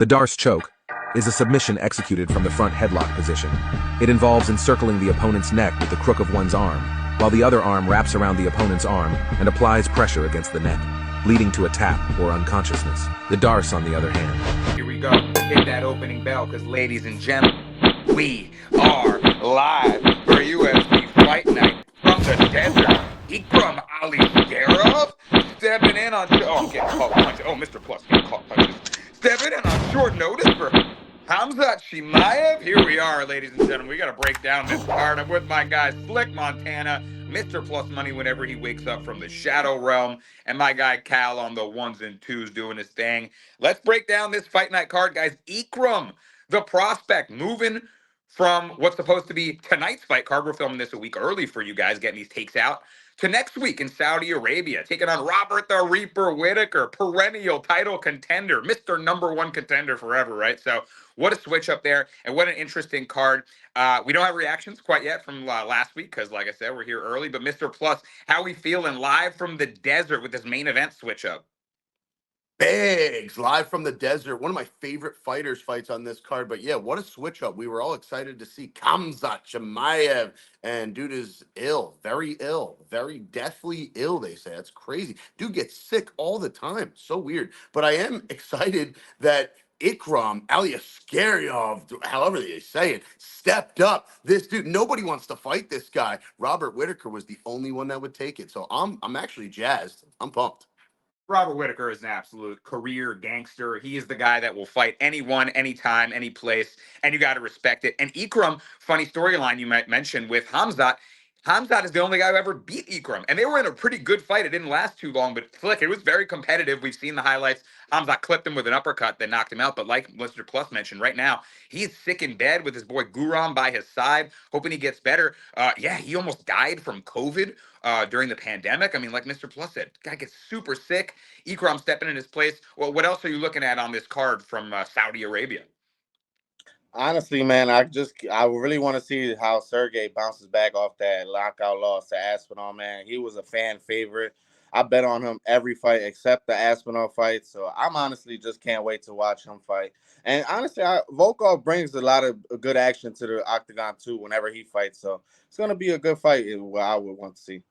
The Darce choke is a submission executed from the front headlock position. It involves encircling the opponent's neck with the crook of one's arm, while the other arm wraps around the opponent's arm and applies pressure against the neck, leading to a tap or unconsciousness. The Darce, on the other hand. Here we go. Hit that opening bell, because ladies and gentlemen, we are live for UFC Fight Night from the desert. Ikram Aliskerov stepping in on... Oh, I'm getting caught punches. Oh, Mr. Plus getting caught punches. Stepping in on short notice for Khamzat Chimaev. Here we are, ladies and gentlemen. We got to break down this card. I'm with my guy, Slick Montana, Mr. Plus Money whenever he wakes up from the Shadow Realm, and my guy Cal on the ones and twos doing his thing. Let's break down this Fight Night card, guys. Ikram, the prospect, moving from what's supposed to be tonight's fight card. We're filming this a week early for you guys, getting these takes out, to next week in Saudi Arabia, taking on Robert the Reaper Whittaker, perennial title contender, Mr. Number One contender forever, right? So what a switch up there, and what an interesting card. We don't have reactions quite yet from last week because, like I said, we're here early. But Mr. Plus, how we feeling live from the desert with this main event switch up? Biggs, live from the desert. One of my favorite fighters fights on this card. But yeah, what a switch up. We were all excited to see Khamzat Chimaev. And dude is ill, very deathly ill, they say. That's crazy. Dude gets sick all the time. So weird. But I am excited that Ikram Aliskerov, however they say it, stepped up. This dude, nobody wants to fight this guy. Robert Whittaker was the only one that would take it. So I'm actually jazzed. I'm pumped. Robert Whittaker is an absolute career gangster. He is the guy that will fight anyone, anytime, any place, and you got to respect it. And Ikram, funny storyline you might mention with Khamzat. Khamzat is the only guy who ever beat Ikram, and they were in a pretty good fight. It didn't last too long, but look, it was very competitive. We've seen the highlights. Khamzat clipped him with an uppercut that knocked him out, but like Mr. Plus mentioned, right now, he is sick in bed with his boy Guram by his side, hoping he gets better. Yeah, he almost died from COVID during the pandemic. I mean, like Mr. Plus said, guy gets super sick. Ikram stepping in his place. Well, what else are you looking at on this card from Saudi Arabia? Honestly, man, I really want to see how Sergey bounces back off that lockout loss to Aspinall, man. He was a fan favorite. I bet on him every fight except the Aspinall fight. So I'm honestly just can't wait to watch him fight. And honestly, Volkov brings a lot of good action to the octagon too whenever he fights. So it's going to be a good fight, what I would want to see.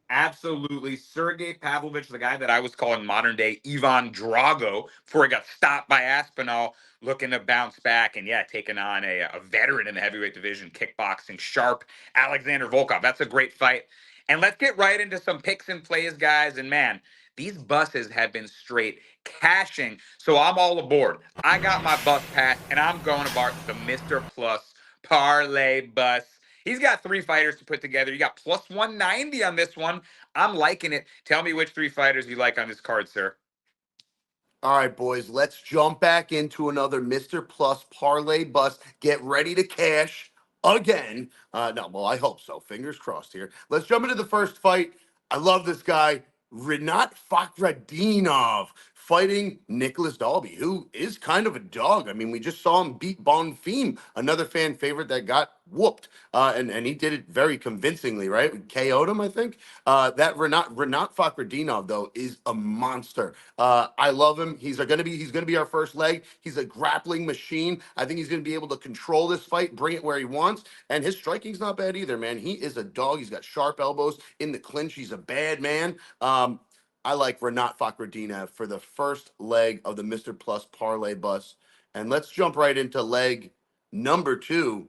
Absolutely. Sergey Pavlovich, the guy that I was calling modern day Ivan Drago before he got stopped by Aspinall, looking to bounce back and, yeah, taking on a veteran in the heavyweight division, kickboxing, sharp Alexander Volkov. That's a great fight. And let's get right into some picks and plays, guys. And, man, these buses have been straight cashing. So I'm all aboard. I got my bus pass, and I'm going about the Mr. Plus Parlay Bus. He's got three fighters to put together. You got plus 190 on this one. I'm liking it. Tell me which three fighters you like on this card, sir. All right, boys, let's jump back into another Mr. Plus Parlay Bus. Get ready to cash again. No, well, I hope so. Fingers crossed here. Let's jump into the first fight. I love this guy, Rinat Fakhretdinov, fighting Nicholas Dalby, who is kind of a dog. I mean, we just saw him beat Bonfim, another fan favorite that got whooped, and he did it very convincingly, right? KO'd him, I think. That Rinat Fakhretdinov, though, is a monster. I love him. He's gonna be our first leg. He's a grappling machine. I think he's gonna be able to control this fight, bring it where he wants, and his striking's not bad either, man. He is a dog. He's got sharp elbows in the clinch. He's a bad man. I like Rinat Fakhretdinov for the first leg of the Mr. Plus Parlay Bus. And let's jump right into leg number 2.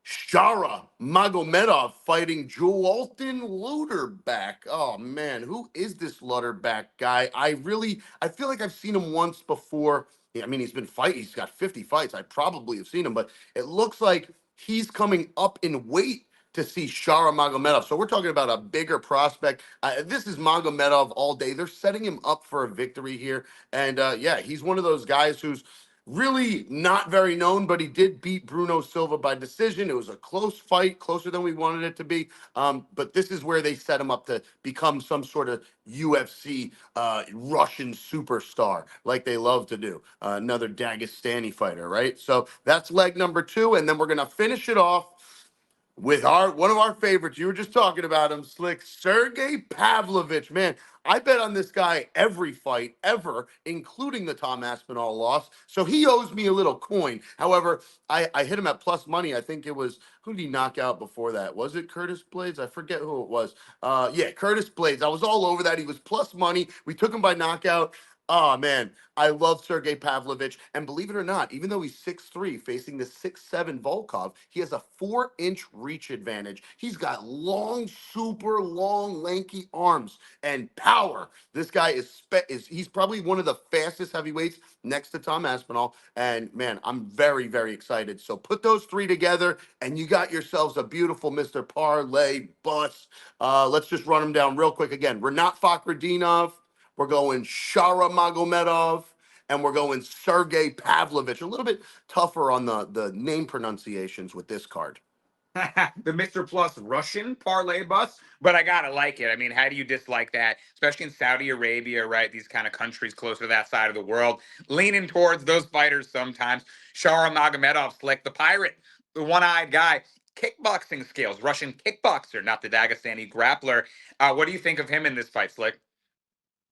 Shara Magomedov fighting Joelton Luderback. Oh, man, who is this Luderback guy? I feel like I've seen him once before. I mean, he's got 50 fights. I probably have seen him, but it looks like he's coming up in weight to see Shara Magomedov. So we're talking about a bigger prospect. This is Magomedov all day. They're setting him up for a victory here. And yeah, he's one of those guys who's really not very known, but he did beat Bruno Silva by decision. It was a close fight, closer than we wanted it to be. But this is where they set him up to become some sort of UFC Russian superstar, like they love to do. Another Dagestani fighter, right? So that's leg number 2. And then we're going to finish it off with one of our favorites. You were just talking about him, Slick. Sergey Pavlovich. Man, I bet on this guy every fight ever, including the Tom Aspinall loss. So he owes me a little coin. However, I hit him at plus money. I think it was, who did he knock out before that? Was it Curtis Blades? I forget who it was. Yeah, Curtis Blades. I was all over that. He was plus money. We took him by knockout. Oh man, I love Sergey Pavlovich. And believe it or not, even though he's 6'3", facing the 6'7" Volkov, he has a 4-inch reach advantage. He's got long, super long, lanky arms and power. This guy is he's probably one of the fastest heavyweights next to Tom Aspinall. And man, I'm very, very excited. So put those three together, and you got yourselves a beautiful Mr. Parlay Bus. Let's just run them down real quick again. Renat Fakhretdinov. We're going Shara Magomedov, and we're going Sergey Pavlovich. A little bit tougher on the name pronunciations with this card. The Mr. Plus Russian Parlay Bus, but I gotta like it. I mean, how do you dislike that? Especially in Saudi Arabia, right? These kind of countries closer to that side of the world, leaning towards those fighters sometimes. Shara Magomedov, Slick the Pirate, the one-eyed guy. Kickboxing skills, Russian kickboxer, not the Dagestani grappler. What do you think of him in this fight, Slick?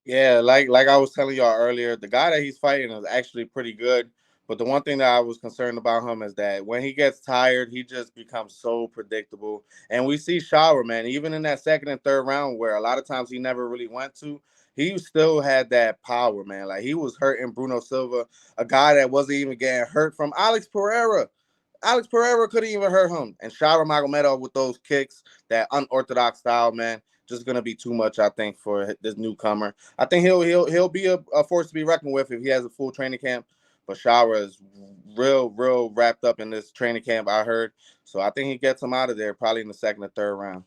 Yeah, like I was telling y'all earlier, the guy that he's fighting is actually pretty good. But the one thing that I was concerned about him is that when he gets tired, he just becomes so predictable. And we see Shower, man, even in that second and third round, where a lot of times he never really went to, he still had that power, man. Like he was hurting Bruno Silva, a guy that wasn't even getting hurt from Alex Pereira. Alex Pereira couldn't even hurt him. And Shower Magomedov with those kicks, that unorthodox style, man, just gonna be too much, I think, for this newcomer. I think he'll be a force to be reckoned with if he has a full training camp. But Shower is real wrapped up in this training camp, I heard. So I think he gets him out of there probably in the second or third round.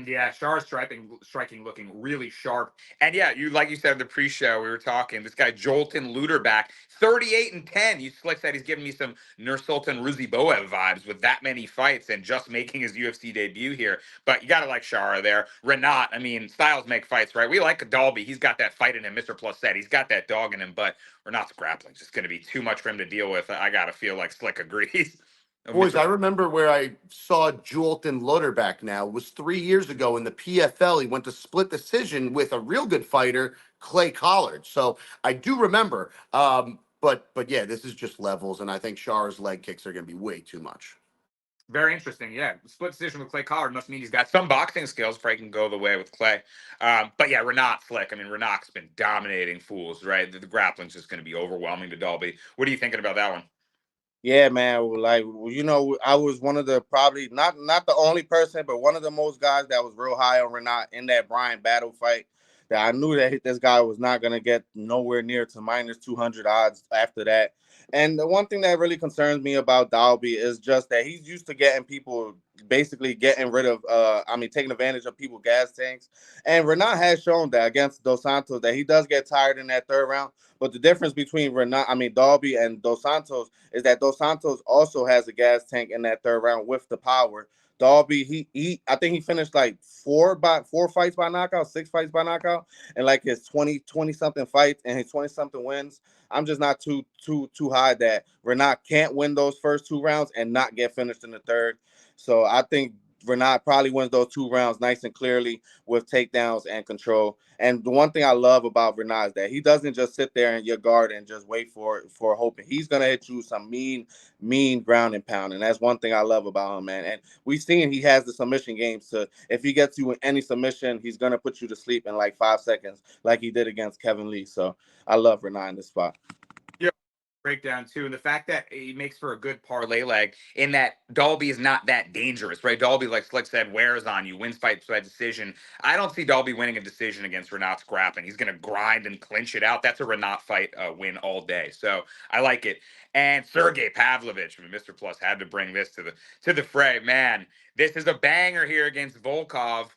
Yeah, Char's striking looking really sharp. And yeah, you like you said in the pre-show, we were talking, this guy Jolton Luderback, 38-10. You Slick said he's giving me some Nursultan Ruziboev vibes with that many fights and just making his UFC debut here. But you gotta like Shara there. Renat, I mean, styles make fights, right? We like Dalby. He's got that fight in him, Mr. Plus said. He's got that dog in him, but Renat's grappling just gonna be too much for him to deal with. I gotta feel like Slick agrees. Boys, I remember where I saw Jolton Loderback now was 3 years ago in the PFL. He went to split decision with a real good fighter, Clay Collard. So I do remember. But yeah, this is just levels, and I think Char's leg kicks are going to be way too much. Very interesting. Yeah. Split decision with Clay Collard must mean he's got some boxing skills before he can go the way with Clay. But yeah, Renat Slick. I mean, Renat's been dominating fools, right? The grappling's just going to be overwhelming to Dalby. What are you thinking about that one? Yeah, man. Like I was one of the probably not the only person, but one of the most guys that was real high on Renat in that Brian battle fight. That I knew that this guy was not gonna get nowhere near to minus 200 odds after that. And the one thing that really concerns me about Dalby is just that he's used to getting people basically getting rid of taking advantage of people's gas tanks. And Renat has shown that against Dos Santos that he does get tired in that third round. But the difference between Dalby and Dos Santos is that Dos Santos also has a gas tank in that third round with the power. Dalby, I think he finished like four fights by knockout, 6 fights by knockout, and like his 20 something fights and his 20 something wins. I'm just not too high that Renat can't win those first 2 rounds and not get finished in the third. So I think Renat probably wins those 2 rounds nice and clearly with takedowns and control. And the one thing I love about Renat is that he doesn't just sit there in your guard and just wait for hoping. He's gonna hit you some mean ground and pound. And that's one thing I love about him, man. And we've seen he has the submission game. So if he gets you in any submission, he's gonna put you to sleep in like 5 seconds, like he did against Kevin Lee. So I love Renat in this spot. Breakdown too, and the fact that he makes for a good parlay leg in that Dalby is not that dangerous, right? Dalby, like Slick said, wears on you, wins fights by decision. I don't see Dalby winning a decision against Renat's grappling. He's going to grind and clinch it out. That's a Renat fight win all day. So I like it. And Sergey Pavlovich, Mr. Plus, had to bring this to the fray. Man, this is a banger here against Volkov.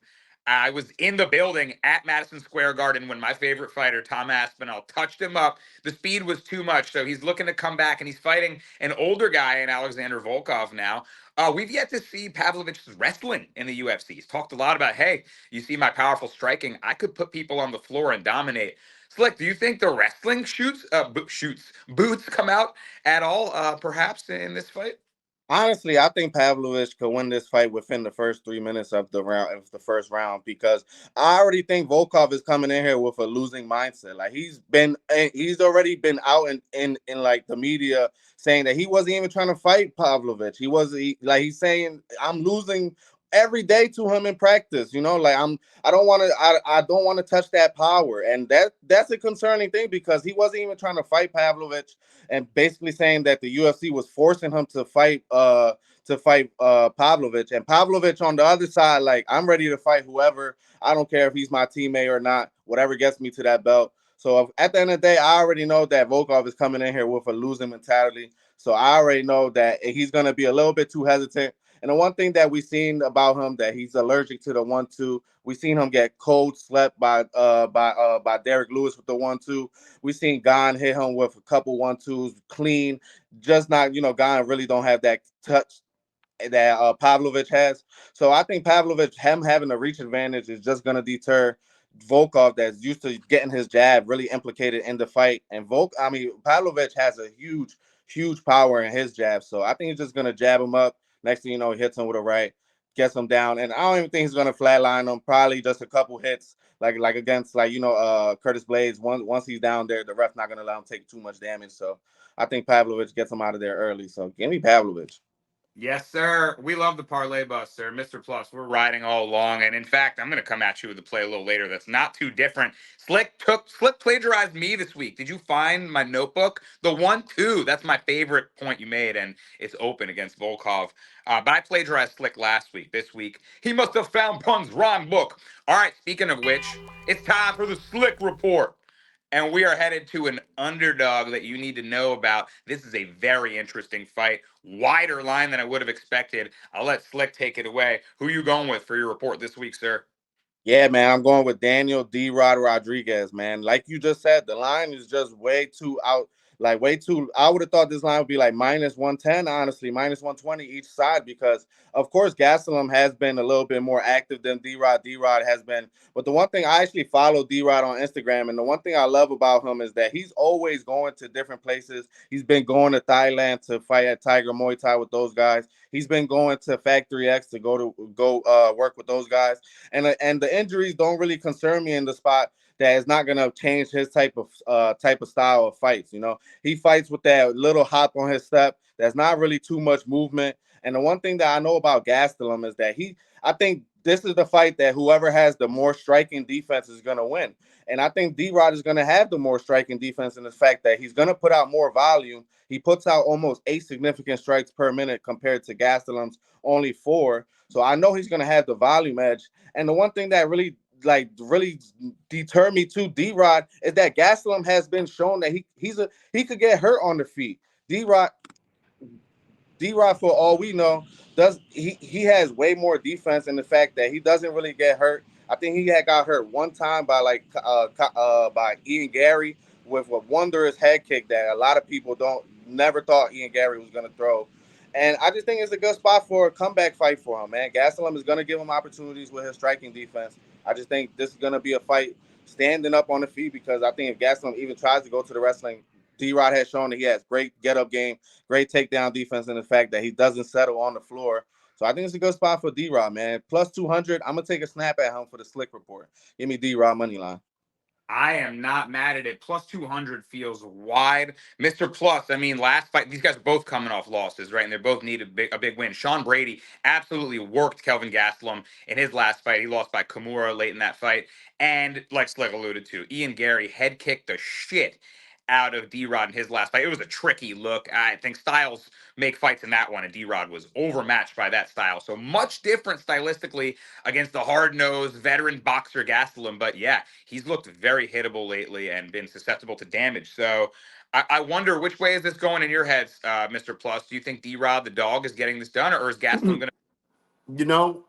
I was in the building at Madison Square Garden when my favorite fighter, Tom Aspinall, touched him up. The speed was too much, so he's looking to come back, and he's fighting an older guy in Alexander Volkov now. We've yet to see Pavlovich's wrestling in the UFC. He's talked a lot about, hey, you see my powerful striking. I could put people on the floor and dominate. Slick, do you think the wrestling boots come out at all, perhaps, in this fight? Honestly, I think Pavlovich could win this fight within the first 3 minutes of the first round, because I already think Volkov is coming in here with a losing mindset. Like he's already been out in like the media saying that he wasn't even trying to fight Pavlovich. Like he's saying I'm losing every day to him in practice. Like I don't want to touch that power, and that's a concerning thing, because he wasn't even trying to fight Pavlovich, and basically saying that the UFC was forcing him to fight Pavlovich. And Pavlovich on the other side, like, I'm ready to fight whoever. I don't care if he's my teammate or not. Whatever gets me to that belt. So at the end of the day, I already know that Volkov is coming in here with a losing mentality. So I already know that he's gonna be a little bit too hesitant. And the one thing that we've seen about him, that he's allergic to the 1-2. We've seen him get cold slept by Derek Lewis with the 1-2. We've seen Gon hit him with a couple 1-2s clean. Just not, Gon really don't have that touch that Pavlovich has. So I think Pavlovich, him having a reach advantage, is just going to deter Volkov, that's used to getting his jab really implicated in the fight. And Pavlovich has a huge, huge power in his jab. So I think he's just going to jab him up. Next thing you know, he hits him with a right, gets him down. And I don't even think he's going to flatline him. Probably just a couple hits, like against Curtis Blades. Once he's down there, the ref's not going to let him take too much damage. So I think Pavlovich gets him out of there early. So give me Pavlovich. Yes, sir. We love the Parlay Bus, sir. Mr. Plus, we're riding all along. And in fact, I'm going to come at you with a play a little later that's not too different. Slick plagiarized me this week. Did you find my notebook? The 1-2. That's my favorite point you made, and it's open against Volkov. But I plagiarized Slick last week. This week, he must have found Pun's rhyme book. All right, speaking of which, it's time for the Slick Report. And we are headed to an underdog that you need to know about. This is a very interesting fight. Wider line than I would have expected. I'll let Slick take it away. Who are you going with for your report this week, sir? Yeah, man, I'm going with Daniel D-Rod Rodriguez, man. Like you just said, the line is just way too out, like way too. I would have thought this line would be like minus 110, honestly, minus 120 each side, because, of course, Gastelum has been a little bit more active than D-Rod. D-Rod has been. But the one thing, I actually follow D-Rod on Instagram, and the one thing I love about him is that he's always going to different places. He's been going to Thailand to fight at Tiger Muay Thai with those guys. He's been going to Factory X to go work with those guys, and the injuries don't really concern me in the spot that is not gonna change his type of style of fights. He fights with that little hop on his step. That's not really too much movement. And the one thing that I know about Gastelum is that I think this is the fight that whoever has the more striking defense is gonna win. And I think D-Rod is gonna have the more striking defense in the fact that he's gonna put out more volume. He puts out almost 8 significant strikes per minute compared to Gastelum's only 4. So I know he's gonna have the volume edge. And the one thing that really deter me to D-Rod is that Gastelum has been shown that he could get hurt on the feet. D-Rod, for all we know, he has way more defense in the fact that he doesn't really get hurt. I think he had got hurt one time by Ian Gary with a wondrous head kick that a lot of people don't never thought Ian Gary was going to throw. And I just think it's a good spot for a comeback fight for him, man. Gastelum is going to give him opportunities with his striking defense. I just think this is going to be a fight standing up on the feet, because I think if Gastelum even tries to go to the wrestling, D-Rod has shown that he has great get-up game, great takedown defense, and the fact that he doesn't settle on the floor. So I think it's a good spot for D-Rod, man. Plus 200, I'm going to take a snap at him for the Slick Report. Give me D-Rod money line. I am not mad at it. Plus 200 feels wide. Mr. Plus, I mean, last fight, these guys are both coming off losses, right? And they both need a big win. Sean Brady absolutely worked Kelvin Gastelum in his last fight. He lost by Kimura late in that fight. And like Slick alluded to, Ian Gary head kicked the shit out of D-Rod in his last fight. It was a tricky look. I think styles make fights in that one, and D-Rod was overmatched by that style. So much different stylistically against the hard-nosed veteran boxer Gastelum. But yeah, he's looked very hittable lately and been susceptible to damage. So I wonder, which way is this going in your heads, Mr. Plus? Do you think D-Rod, the dog, is getting this done, or is Gastelum going to... You know,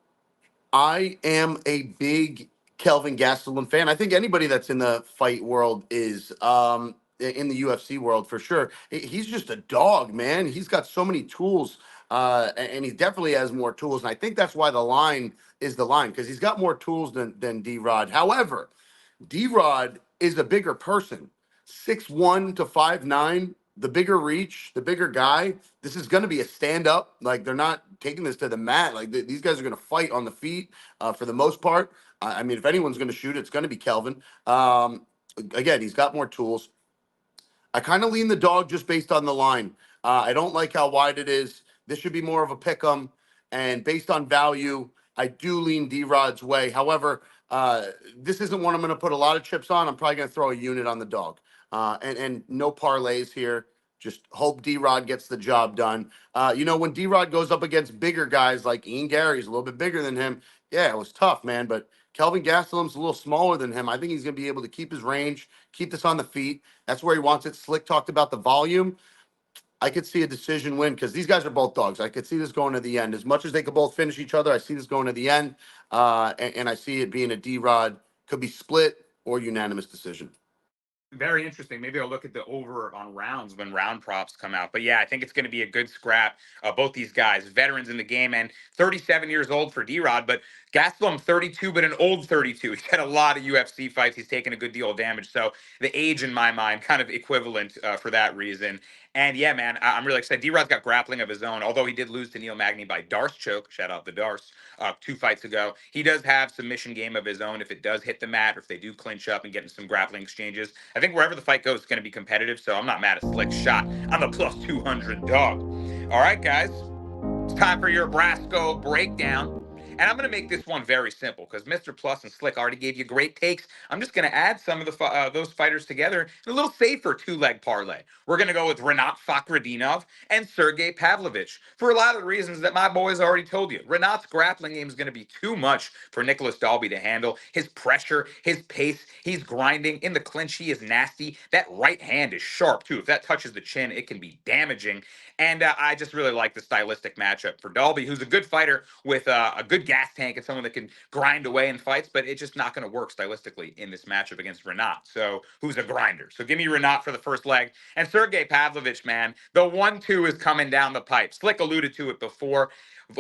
I am a big Kelvin Gastelum fan. I think anybody that's in the fight world is, in the UFC world for sure. He's just a dog, man. He's got so many tools, and he definitely has more tools. And I think that's why the line is the line, because he's got more tools than D-Rod. However, D-Rod is a bigger person, 6'1" to 5'9". the bigger reach, the bigger guy. This is going to be a stand up. Like they're not taking this to the mat. Like these guys are going to fight on the feet for the most part. I mean, if anyone's going to shoot, it's going to be Kelvin. Again, he's got more tools. I kind of lean the dog just based on the line. I don't like how wide it is. This should be more of a pick 'em. And based on value, I do lean D-Rod's way. However, this isn't one I'm going to put a lot of chips on. I'm probably going to throw a unit on the dog. And no parlays here. Just hope D-Rod gets the job done. When D-Rod goes up against bigger guys like Ian Gary's a little bit bigger than him, yeah, it was tough, man. But Kelvin Gastelum's a little smaller than him. I think he's going to be able to keep his range, keep this on the feet. That's where he wants it. Slick talked about the volume. I could see a decision win because these guys are both dogs. I could see this going to the end. As much as they could both finish each other, I see this going to the end. And I see it being a D-Rod. Could be split or unanimous decision. Very interesting. Maybe I'll look at the over on rounds when round props come out. But yeah, I think it's going to be a good scrap. Both these guys, veterans in the game, and 37 years old for D-Rod, but Gastelum 32, but an old 32. He's had a lot of UFC fights. He's taken a good deal of damage. So the age, in my mind, kind of equivalent for that reason. And yeah, man, I'm really excited. D-Rod's got grappling of his own, although he did lose to Neil Magny by Darce choke. Shout out the Darce 2 fights ago. He does have submission game of his own if it does hit the mat or if they do clinch up and get in some grappling exchanges. I think wherever the fight goes, it's going to be competitive, so I'm not mad at Slick's shot. I'm a plus 200 dog. All right, guys, it's time for your Brasco breakdown. And I'm going to make this one very simple because Mr. Plus and Slick already gave you great takes. I'm just going to add some of those fighters together in a little safer two-leg parlay. We're going to go with Rinat Fakhretdinov and Sergey Pavlovich for a lot of the reasons that my boys already told you. Rinat's grappling game is going to be too much for Nicholas Dalby to handle. His pressure, his pace, he's grinding. In the clinch, he is nasty. That right hand is sharp, too. If that touches the chin, it can be damaging. And I just really like the stylistic matchup for Dalby, who's a good fighter with a good gas tank and someone that can grind away in fights, but it's just not going to work stylistically in this matchup against Rinat, so who's a grinder. So give me Rinat for the first leg. And Sergey Pavlovich, man, the 1-2 is coming down the pipe. Slick alluded to it before.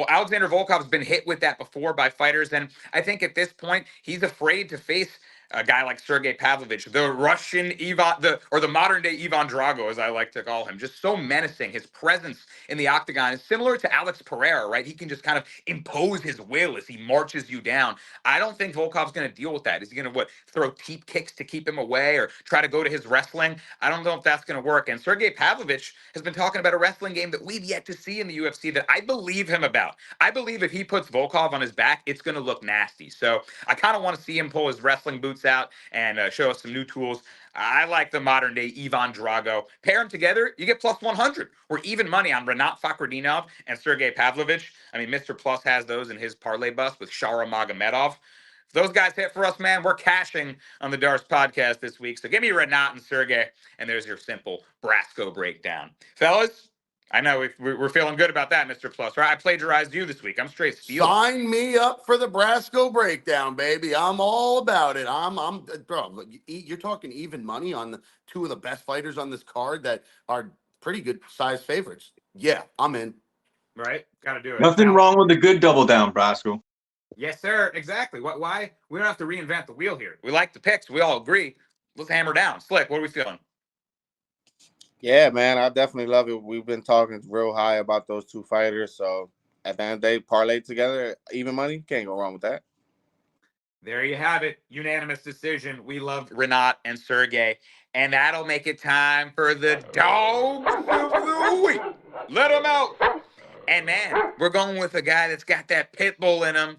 Alexander Volkov's been hit with that before by fighters, and I think at this point, he's afraid to face a guy like Sergey Pavlovich, the Russian the modern day Ivan Drago, as I like to call him, just so menacing. His presence in the octagon is similar to Alex Pereira, right? He can just kind of impose his will as he marches you down. I don't think Volkov's going to deal with that. Is he going to throw teep kicks to keep him away or try to go to his wrestling? I don't know if that's going to work. And Sergey Pavlovich has been talking about a wrestling game that we've yet to see in the UFC that I believe him about. I believe if he puts Volkov on his back, it's going to look nasty. So I kind of want to see him pull his wrestling boots out and show us some new tools. I like the modern day Ivan Drago. Pair them together, you get plus 100. We're even money on Rinat Fakhretdinov and Sergey Pavlovich. I mean, Mr. Plus has those in his Parlay Bus with Shara Magomedov. If those guys hit for us, man, we're cashing on the Darce podcast this week. So give me Rinat and Sergey, and there's your simple Brasco breakdown. Fellas, I know we're feeling good about that, Mr. Plus. Right? I plagiarized you this week. I'm straight stealing. Sign me up for the Brasco breakdown, baby. I'm all about it. Bro, you're talking even money on the two of the best fighters on this card that are pretty good size favorites. Yeah, I'm in. Right? Got to do it. Nothing wrong with a good double down, Brasco. Yes, sir. Exactly. Why? We don't have to reinvent the wheel here. We like the picks. We all agree. Let's hammer down. Slick, what are we feeling? Yeah, man, I definitely love it. We've been talking real high about those two fighters. So at the end of the day, parlay together, even money, can't go wrong with that. There you have it. Unanimous decision. We love Rinat and Sergey. And that'll make it time for the dogs of the week. Let them out. And man, we're going with a guy that's got that pit bull in him.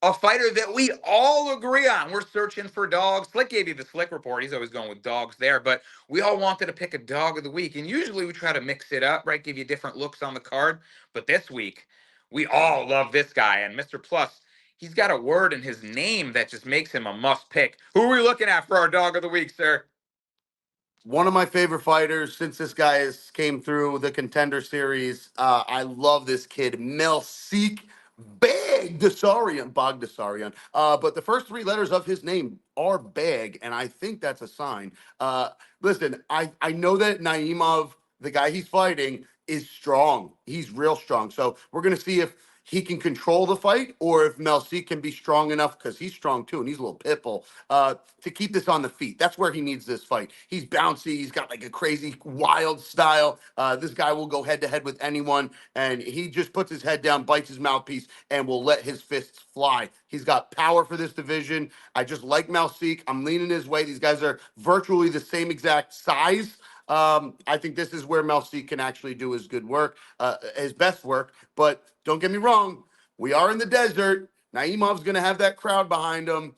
A fighter that we all agree on. We're searching for dogs. Slick gave you the Slick report. He's always going with dogs there. But we all wanted to pick a dog of the week. And usually we try to mix it up, right? Give you different looks on the card. But this week, we all love this guy. And Mr. Plus, he's got a word in his name that just makes him a must pick. Who are we looking at for our dog of the week, sir? One of my favorite fighters since this guy came through the Contender Series. I love this kid, Melsik Bogdasarian. But the first three letters of his name are Bag, and I think that's a sign. Listen, I know that Naimov, the guy he's fighting, is strong. He's real strong. So we're going to see if he can control the fight, or if Melzik can be strong enough, because he's strong too, and he's a little pit bull, to keep this on the feet. That's where he needs this fight. He's bouncy. He's got like a crazy, wild style. This guy will go head to head with anyone, and he just puts his head down, bites his mouthpiece, and will let his fists fly. He's got power for this division. I just like Melzik. I'm leaning his way. These guys are virtually the same exact size. I think this is where Melzik can actually do his good work, his best work. But don't get me wrong, we are in the desert. Naimov's going to have that crowd behind him.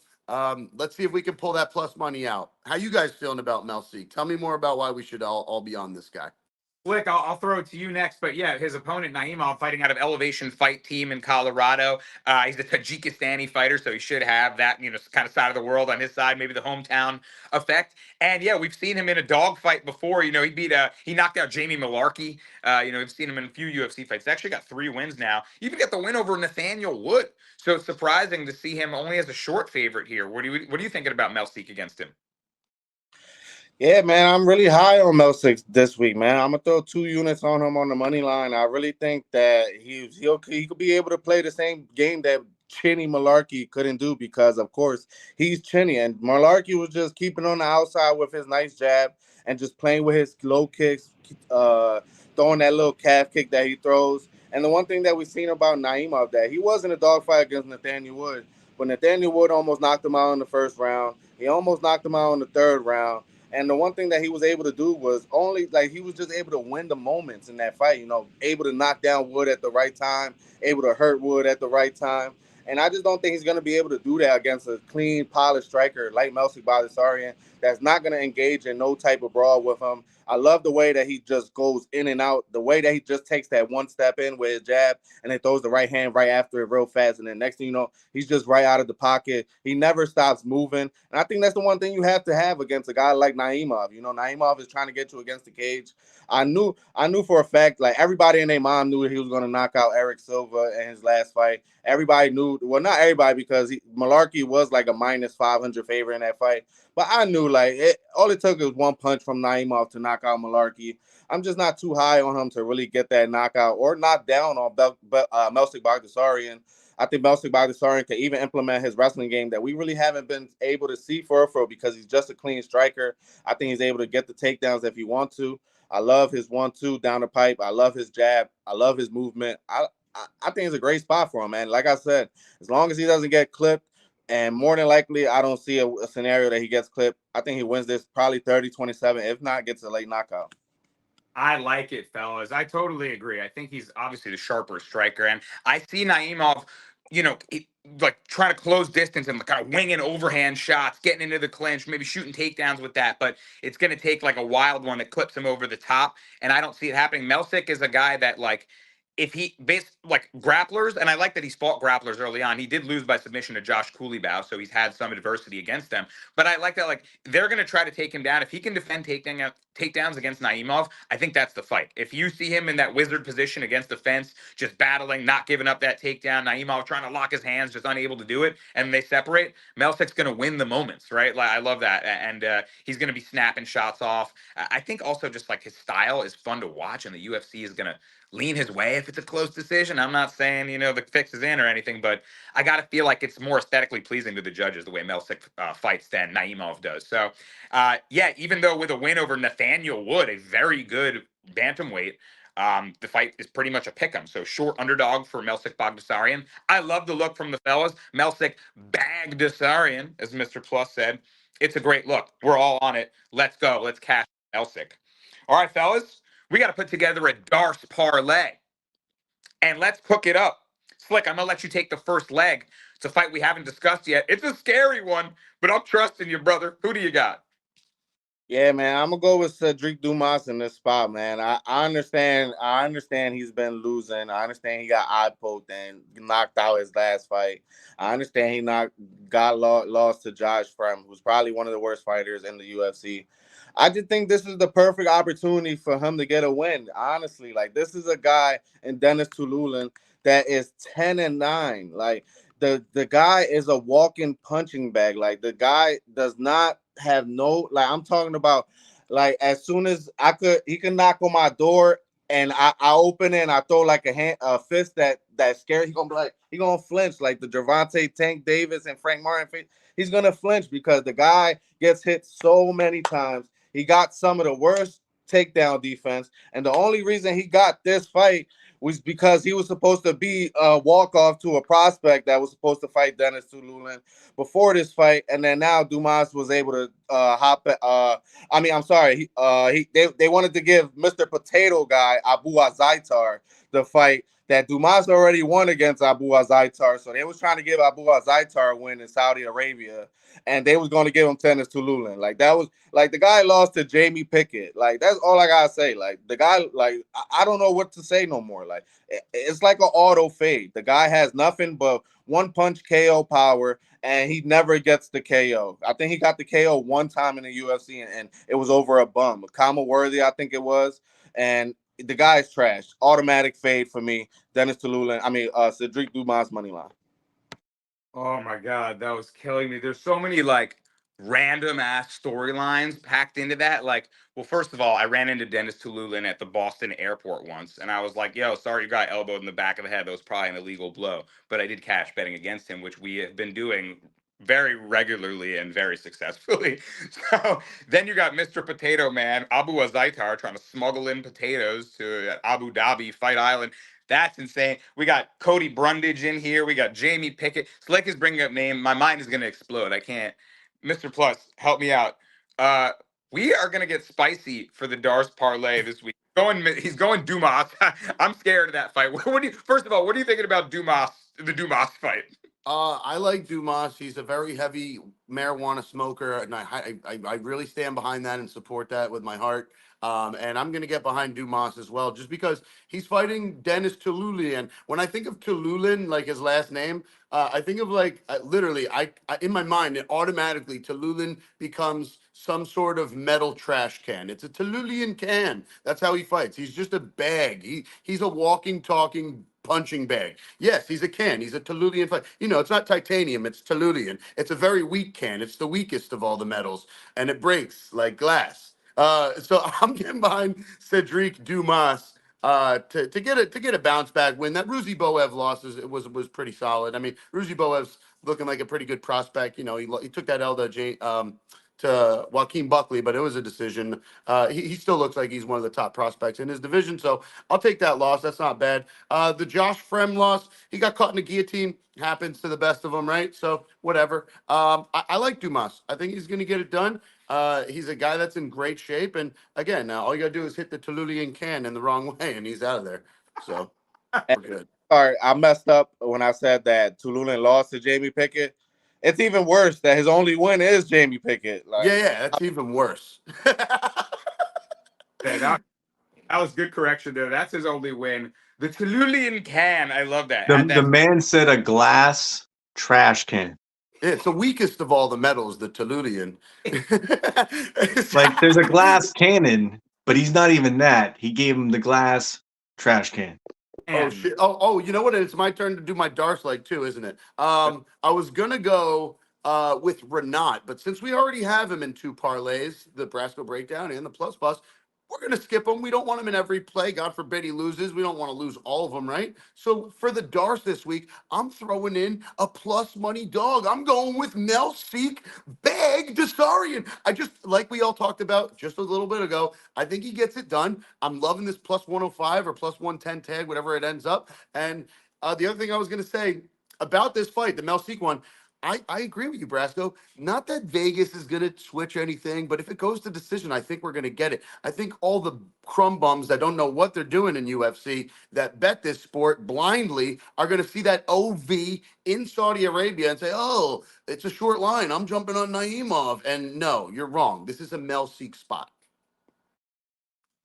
Let's see if we can pull that plus money out. How you guys feeling about Melzik? Tell me more about why we should all be on this guy. Slick, I'll throw it to you next. But yeah, his opponent, Naimov, fighting out of Elevation Fight Team in Colorado. He's a Tajikistani fighter, so he should have that, kind of side of the world on his side, maybe the hometown effect. And yeah, we've seen him in a dogfight before. He he knocked out Jamie Malarkey. We've seen him in a few UFC fights. He's actually got 3 wins now. He even got the win over Nathaniel Wood. So it's surprising to see him only as a short favorite here. What are you thinking about Melzik against him? Yeah, man, I'm really high on Melzik this week, man. I'm gonna throw 2 units on him on the money line. I really think that he could be able to play the same game that Chinny Malarkey couldn't do, because, of course, he's Chinny, and Malarkey was just keeping on the outside with his nice jab and just playing with his low kicks, throwing that little calf kick that he throws. And the one thing that we've seen about Naimov, that he was in a dogfight against Nathaniel Wood, but Nathaniel Wood almost knocked him out in the first round. He almost knocked him out in the third round. And the one thing that he was able to do was he was just able to win the moments in that fight, able to knock down Wood at the right time, able to hurt Wood at the right time. And I just don't think he's going to be able to do that against a clean, polished striker like Melzik Baldasarian that's not going to engage in no type of brawl with him. I love the way that he just goes in and out, the way that he just takes that one step in with his jab and then throws the right hand right after it real fast. And then next thing you know, he's just right out of the pocket. He never stops moving. And I think that's the one thing you have to have against a guy like Naimov. Naimov is trying to get you against the cage. I knew for a fact, like, everybody and their mom knew that he was going to knock out Eric Silva in his last fight. Everybody knew, well, not everybody, because Malarkey was like a minus 500 favorite in that fight. But I knew, all it took was one punch from Naimov to knock out Malarkey. I'm just not too high on him to really get that knockout or knock down on Melzik Baldasarian. I think Melzik Baldasarian can even implement his wrestling game that we really haven't been able to see for because he's just a clean striker. I think he's able to get the takedowns if he wants to. I love his 1-2 down the pipe. I love his jab. I love his movement. I think it's a great spot for him, man. Like I said, as long as he doesn't get clipped, and more than likely, I don't see a scenario that he gets clipped. I think he wins this probably 30-27. If not, gets a late knockout. I like it, fellas. I totally agree. I think he's obviously the sharper striker. And I see Naimov, trying to close distance and kind of winging overhand shots, getting into the clinch, maybe shooting takedowns with that. But it's going to take like a wild one that clips him over the top. And I don't see it happening. Melzik is a guy that, if he grapplers, and I like that he's fought grapplers early on. He did lose by submission to Josh Cooleybow, so he's had some adversity against them. But I like that, they're going to try to take him down. If he can defend takedowns against Naimov, I think that's the fight. If you see him in that wizard position against the fence, just battling, not giving up that takedown, Naimov trying to lock his hands, just unable to do it, and they separate, Melzik's going to win the moments, right? I love that. And he's going to be snapping shots off. I think also just his style is fun to watch, and the UFC is going to lean his way if it's a close decision. I'm not saying, the fix is in or anything, but I got to feel like it's more aesthetically pleasing to the judges the way Melzik fights than Naimov does. So, even though with a win over Nathaniel Wood, a very good bantamweight, the fight is pretty much a pick'em. So short underdog for Melzik Baldasarian. I love the look from the fellas. Melzik Baldasarian, as Mr. Plus said. It's a great look. We're all on it. Let's go. Let's cash Melzik. All right, fellas. We got to put together a Darce parlay. And let's cook it up. Slick, I'm going to let you take the first leg. It's a fight we haven't discussed yet. It's a scary one, but I'm trusting you, brother. Who do you got? Yeah, man, I'm gonna go with Cedric Dumas in this spot, man. I understand he's been losing. I understand he got eye poked and knocked out his last fight. I understand he lost to Josh Frem, who's probably one of the worst fighters in the UFC. I just think this is the perfect opportunity for him to get a win. Honestly, this is a guy in Dennis Tululin that is 10-9. The guy is a walking punching bag. The guy does not have no, I'm talking about, as soon as he can knock on my door and I open it and I throw like a fist that scares. He gonna flinch like the Gervonta Tank Davis and Frank Martin. He's gonna flinch because the guy gets hit so many times. He got some of the worst takedown defense, and the only reason he got this fight was because he was supposed to be a walk-off to a prospect that was supposed to fight Dennis Tululin before this fight, and then now Dumas was able to hop. I'm sorry. They wanted to give Mr. Potato Guy Abu Azaitar the fight that Dumas already won against Abu Azaitar, so they was trying to give Abu Azaitar a win in Saudi Arabia, and they was going to give him Dennis Tululin. Like that was like the guy lost to Jamie Pickett. Like that's all I gotta say. Like the guy, like I don't know what to say no more. Like it's like an auto fade. The guy has nothing but one punch KO power, and he never gets the KO. I think he got the KO one time in the UFC, and it was over a bum. Kama Worthy, I think it was. And the guy's trash. Automatic fade for me. Dennis Tululin. Cedric Dumas money line. Oh my God, that was killing me. There's so many like random ass storylines packed into that. Like, well, first of all, I ran into Dennis Tululin at the Boston airport once, and I was like, yo, sorry you got elbowed in the back of the head. That was probably an illegal blow. But I did cash betting against him, which we have been doing very regularly and very successfully. So then you got Mr. Potato Man, Abu Azaitar, trying to smuggle in potatoes to Abu Dhabi, Fight Island. That's insane. We got Cody Brundage in here. We got Jamie Pickett. Slick is bringing up name. My mind is going to explode. I can't. Mr. Plus, help me out. We are going to get spicy for the Darce parlay this week. He's going Dumas. I'm scared of that fight. First of all, what are you thinking about Dumas, the Dumas fight? I like Dumas. He's a very heavy marijuana smoker, and I really stand behind that and support that with my heart. And I'm going to get behind Dumas as well, just because he's fighting Dennis Tululin. When I think of Tululin, like his last name, I think of like literally, I in my mind, it automatically Tululin becomes some sort of metal trash can. It's a Tululin can. That's how he fights. He's just a bag. He's a walking, talking punching bag. Yes, he's a can. He's a Tululin fight. You know, it's not titanium. It's Tululin. It's a very weak can. It's the weakest of all the metals, and it breaks like glass. So I'm getting behind Cedric Dumas to get a bounce back win. That Ruzi Boev loss was pretty solid. I mean, Ruzi Boev's looking like a pretty good prospect. You know, he took that L to Joaquin Buckley, but it was a decision. He still looks like he's one of the top prospects in his division, so I'll take that loss. That's not bad. The Josh Frem loss, he got caught in a guillotine. Happens to the best of them, right? So whatever. I like Dumas. I think he's going to get it done. He's a guy that's in great shape, and again, now all you got to do is hit the Tululin can in the wrong way, and he's out of there. So we're good. Sorry, I messed up when I said that Tululin lost to Jamie Pickett. It's even worse that his only win is Jamie Pickett. Like, Yeah, that's even worse. That was good correction there. That's his only win. The Tululin can. I love that. The man said a glass trash can. It's the weakest of all the metals, the Tululin. Like there's a glass cannon, but he's not even that. He gave him the glass trash can. Oh shit! Oh, you know what? It's my turn to do my Darce like too, isn't it? I was gonna go with Renat, but since we already have him in two parlays, the Brasco breakdown and the plus bus, we're gonna skip him. We don't want him in every play. God forbid he loses. We don't want to lose all of them, right? So for the Darce this week, I'm throwing in a plus money dog. I'm going with Melseek Bag Dasarian. I just like we all talked about just a little bit ago. I think he gets it done. I'm loving this plus 105 or plus 110 tag, whatever it ends up. And the other thing I was gonna say about this fight, the Melseek one. I agree with you, Brasco. Not that Vegas is going to switch anything, but if it goes to decision, I think we're going to get it. I think all the crumb bums that don't know what they're doing in UFC that bet this sport blindly are going to see that OV in Saudi Arabia and say, oh, it's a short line. I'm jumping on Naimov. And no, you're wrong. This is a Melseek spot.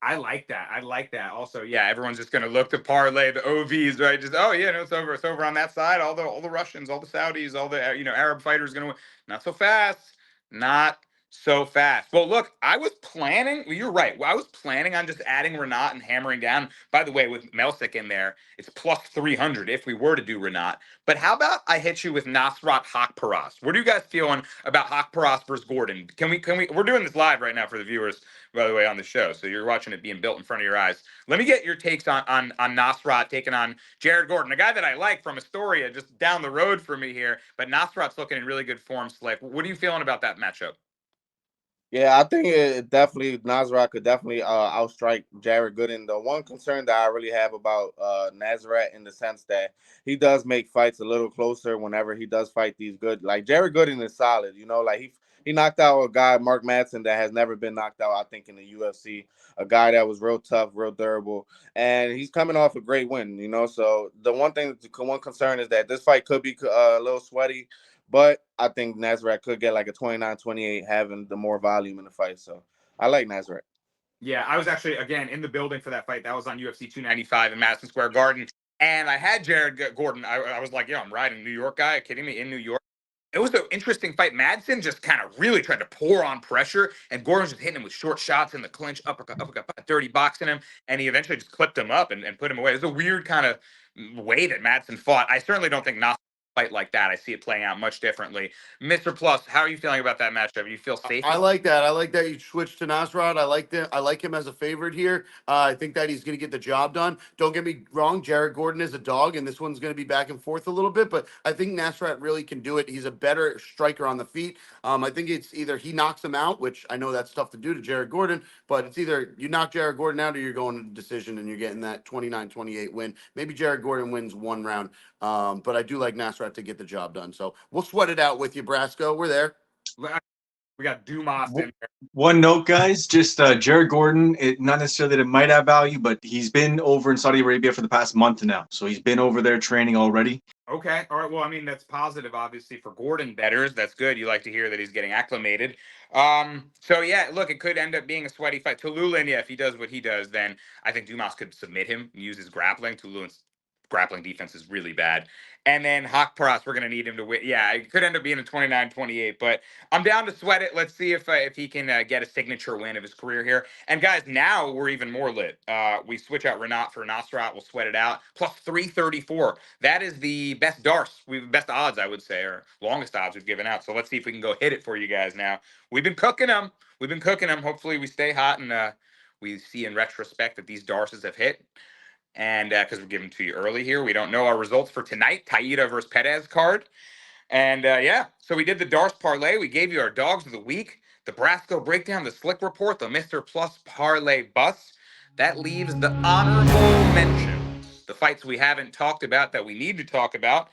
I like that. I like that. Also, yeah, everyone's just gonna look to parlay the OVs, right? Just no, it's over. It's over on that side. All the Russians, all the Saudis, all the Arab fighters gonna win. Not so fast. Not So fast. Well, look, I was planning. Well, you're right. Well, I was planning on just adding Renat and hammering down. By the way, with Melsik in there, it's plus 300 if we were to do Renat. But how about I hit you with Nasrat Hakparas? What are you guys feeling about Hakparas versus Gordon? Can we? We're doing this live right now for the viewers, by the way, on the show. So you're watching it being built in front of your eyes. Let me get your takes on Nasrat taking on Jared Gordon, a guy that I like from Astoria, just down the road for me here. But Nasrat's looking in really good form. Slick. What are you feeling about that matchup? Yeah, I think it definitely Nazareth could definitely outstrike Jared Gooden. The one concern that I really have about Nazareth in the sense that he does make fights a little closer whenever he does fight these good. Like Jared Gooden is solid, you know, like he knocked out a guy, Mark Madsen, that has never been knocked out, I think, in the UFC. A guy that was real tough, real durable, and he's coming off a great win, you know. So the one concern is that this fight could be a little sweaty. But I think Nazareth could get like a 29-28, having the more volume in the fight. So I like Nazareth. Yeah, I was actually, again, in the building for that fight. That was on UFC 295 in Madison Square Garden. And I had Jared Gordon. I was like, I'm riding New York guy. Kidding me? In New York. It was an interesting fight. Madsen just kind of really tried to pour on pressure, and Gordon was just hitting him with short shots in the clinch, uppercut, dirty boxing him, and he eventually just clipped him up and put him away. It was a weird kind of way that Madsen fought. I certainly don't think Nas fight like that. I see it playing out much differently. Mr. Plus, how are you feeling about that matchup? You feel safe? I like that. I like that you switched to Nasrat. I like him as a favorite here. I think that he's going to get the job done. Don't get me wrong. Jared Gordon is a dog, and this one's going to be back and forth a little bit. But I think Nasrat really can do it. He's a better striker on the feet. I think it's either he knocks him out, which I know that's tough to do to Jared Gordon, but it's either you knock Jared Gordon out or you're going to decision and you're getting that 29-28 win. Maybe Jared Gordon wins one round, but I do like Nasrat to get the job done. So we'll sweat it out with you, Brasco. We're there. We got Dumas in there. One note, guys, just Jared Gordon, not necessarily that it might have value, but he's been over in Saudi Arabia for the past month now. So he's been over there training already. Okay. All right. Well, I mean, that's positive, obviously, for Gordon bettors. That's good. You like to hear that he's getting acclimated. So yeah, look, it could end up being a sweaty fight. Tululin, yeah, if he does what he does, then I think Dumas could submit him and use his grappling. Tululin's grappling defense is really bad. And then Hakparas, we're going to need him to win. Yeah, it could end up being a 29-28, but I'm down to sweat it. Let's see if he can get a signature win of his career here. And guys, now we're even more lit. We switch out Renat for Nasrat. We'll sweat it out. Plus 334. That is the best darts. We've best odds, I would say, or longest odds we've given out. So let's see if we can go hit it for you guys now. We've been cooking them. Hopefully we stay hot and we see in retrospect that these darts have hit. And because we're giving to you early here, we don't know our results for tonight. Taida versus Perez card. And yeah, so we did the Darce parlay. We gave you our dogs of the week, the Brasco breakdown, the Slick report, the Mr. Plus Parlay Bus. That leaves the honorable mentions, the fights we haven't talked about that we need to talk about.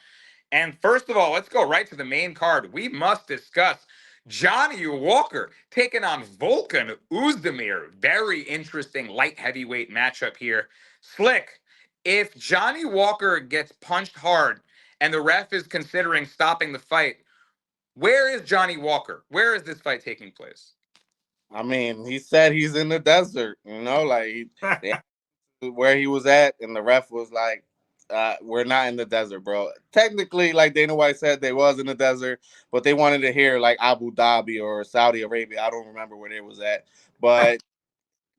And first of all, let's go right to the main card. We must discuss Johnny Walker taking on Volkan Oezdemir. Very interesting light heavyweight matchup here. Slick, if Johnny Walker gets punched hard and the ref is considering stopping the fight, where is Johnny Walker? Where is this fight taking place? I mean, he said he's in the desert, you know, like where he was at, and the ref was like, we're not in the desert, bro. Technically, like Dana White said, they was in the desert, but they wanted to hear like Abu Dhabi or Saudi Arabia. I don't remember where they was at, but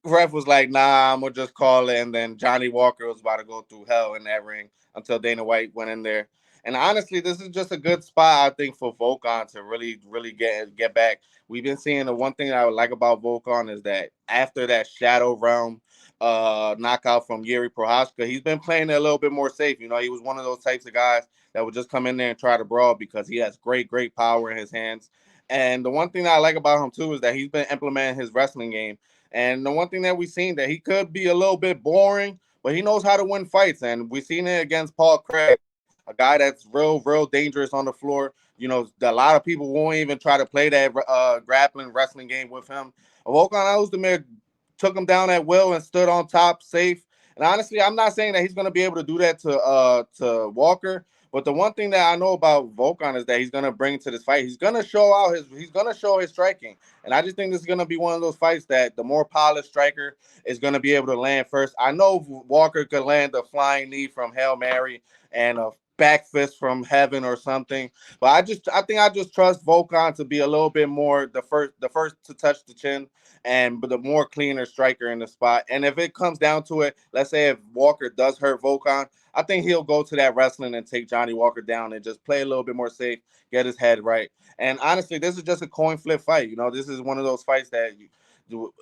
ref was like, nah, I'm gonna just call it. And then Johnny Walker was about to go through hell in that ring until Dana White went in there. And honestly, this is just a good spot, I think, for Volkan to really, really get back. We've been seeing the one thing I would like about Volkan is that after that Shadow Realm knockout from Yuri Prochazka, he's been playing it a little bit more safe. You know, he was one of those types of guys that would just come in there and try to brawl because he has great power in his hands. And the one thing that I like about him too is that he's been implementing his wrestling game. And the one thing that we've seen that he could be a little bit boring, but he knows how to win fights. And we've seen it against Paul Craig, a guy that's real dangerous on the floor. You know, a lot of people won't even try to play that grappling wrestling game with him. Volkan Oezdemir took him down at will and stood on top safe. And honestly, I'm not saying that he's going to be able to do that to Walker. But the one thing that I know about Volkan is that he's going to bring to this fight. He's going to show his striking. And I just think this is going to be one of those fights that the more polished striker is going to be able to land first. I know Walker could land a flying knee from Hail Mary and back fist from heaven or something. But I just trust Volkan to be a little bit more the first to touch the chin and the more cleaner striker in the spot. And if it comes down to it, let's say if Walker does hurt Volkan, I think he'll go to that wrestling and take Johnny Walker down and just play a little bit more safe, get his head right. And honestly, this is just a coin flip fight. This is one of those fights that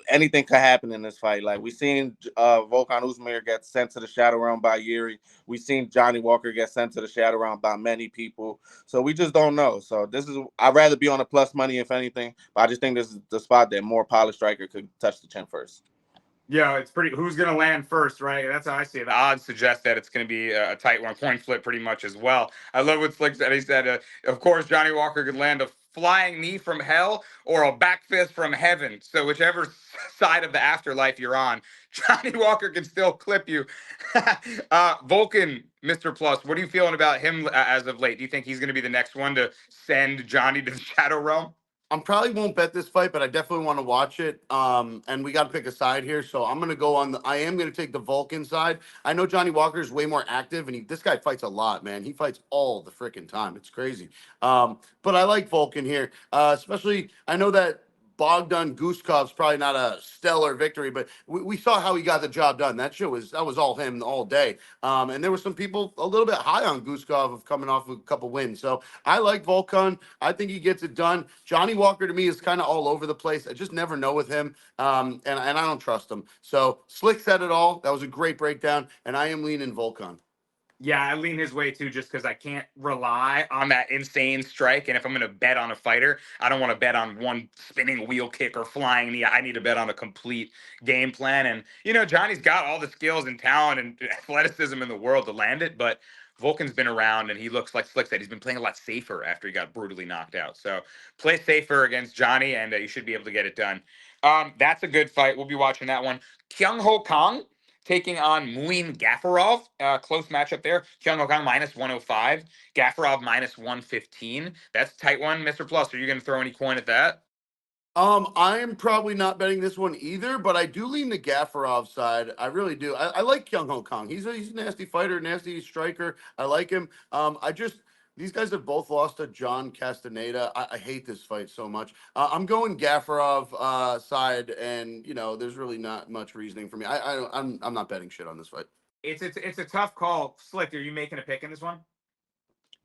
anything could happen in this fight. Like we seen Volkan Oezdemir get sent to the shadow realm by Yuri. We seen Johnny Walker get sent to the shadow realm by many people. So we just don't know. So I'd rather be on the plus money if anything. But I just think this is the spot that more polished striker could touch the chin first. Yeah, it's pretty. Who's going to land first, right? That's how I see it. The odds suggest that it's going to be a tight one, coin flip, pretty much as well. I love what Slick said. He said, "Of course, Johnny Walker could land a flying knee from hell or a back fist from heaven. So whichever side of the afterlife you're on, Johnny Walker can still clip you." Vulcan, Mr. Plus, what are you feeling about him as of late? Do you think he's going to be the next one to send Johnny to the Shadow Realm? I probably won't bet this fight, but I definitely want to watch it. And we got to pick a side here, so I'm gonna go on I am gonna take the Vulcan side. I know Johnny Walker is way more active, and this guy fights a lot, man. He fights all the freaking time. It's crazy. But I like Vulcan here, especially. I know that Bogdan Guskov's probably not a stellar victory, but we saw how he got the job done. That was all him all day. And there were some people a little bit high on Guskov of coming off with a couple wins. So I like Volkan. I think he gets it done. Johnny Walker to me is kind of all over the place. I just never know with him. And I don't trust him. So Slick said it all. That was a great breakdown. And I am leaning Volkan. Yeah, I lean his way too, just because I can't rely on that insane strike. And if I'm going to bet on a fighter, I don't want to bet on one spinning wheel kick or flying knee. I need to bet on a complete game plan. And, Johnny's got all the skills and talent and athleticism in the world to land it. But Vulcan's been around, and he looks like Slick said, he's been playing a lot safer after he got brutally knocked out. So play safer against Johnny, and you should be able to get it done. That's a good fight. We'll be watching that one. Kyung Ho Kong taking on Muin Gaffarov. Close matchup there. Kyung Ho Kong minus 105. Gaffarov minus 115. That's a tight one, Mr. Plus. Are you going to throw any coin at that? I am probably not betting this one either, but I do lean the Gaffarov side. I really do. I like Kyung Ho Kong. He's a nasty fighter, nasty striker. I like him. These guys have both lost to John Castaneda. I hate this fight so much. I'm going Gaffarov side, and there's really not much reasoning for me. I'm not betting shit on this fight. It's a tough call. Slick, are you making a pick in this one?